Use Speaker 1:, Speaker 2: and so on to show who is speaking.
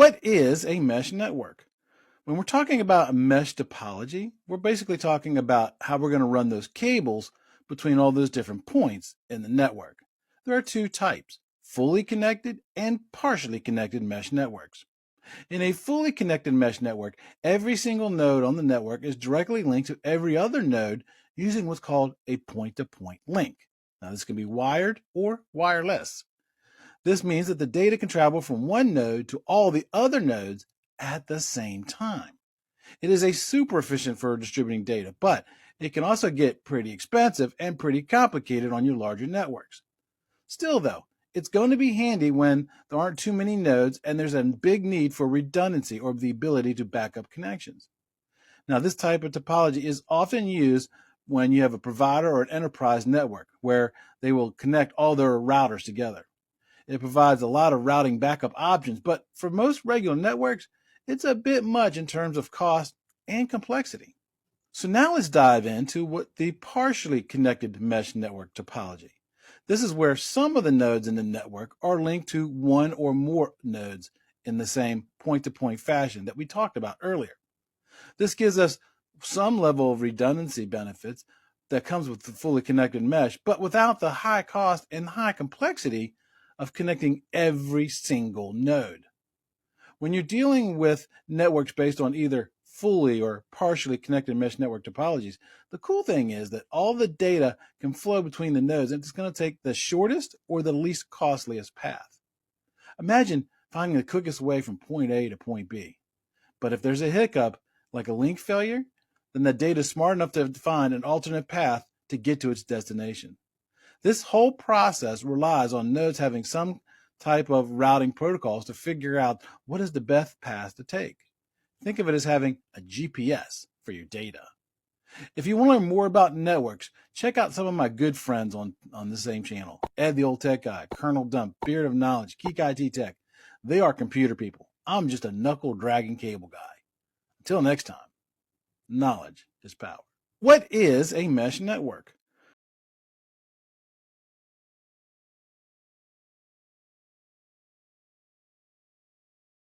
Speaker 1: What is a mesh network? When we're talking about a mesh topology, we're basically talking about how we're going to run those cables between all those different points in the network. There are two types, fully connected and partially connected mesh networks. In a fully connected mesh network, every single node on the network is directly linked to every other node using what's called a point-to-point link. Now, this can be wired or wireless. This means that the data can travel from one node to all the other nodes at the same time. It is a super efficient for distributing data, but it can also get pretty expensive and pretty complicated on your larger networks. Still, though, it's going to be handy when there aren't too many nodes and there's a big need for redundancy or the ability to back up connections. Now, this type of topology is often used when you have a provider or an enterprise network where they will connect all their routers together. It provides a lot of routing backup options, but for most regular networks, it's a bit much in terms of cost and complexity. So now let's dive into what the partially connected mesh network topology. This is where some of the nodes in the network are linked to one or more nodes in the same point-to-point fashion that we talked about earlier. This gives us some level of redundancy benefits that comes with the fully connected mesh, but without the high cost and high complexity of connecting every single node. When you're dealing with networks based on either fully or partially connected mesh network topologies, the cool thing is that all the data can flow between the nodes, and it's going to take the shortest or the least costliest path. Imagine finding the quickest way from point A to point B. But if there's a hiccup, like a link failure, then the data is smart enough to find an alternate path to get to its destination. This whole process relies on nodes having some type of routing protocols to figure out what is the best path to take. Think of it as having a GPS for your data. If you want to learn more about networks, check out some of my good friends on the same channel. Ed the Old Tech Guy, Colonel Dump, Beard of Knowledge, Geek IT Tech. They are computer people. I'm just a knuckle-dragging cable guy. Until next time, knowledge is power. What is a mesh network?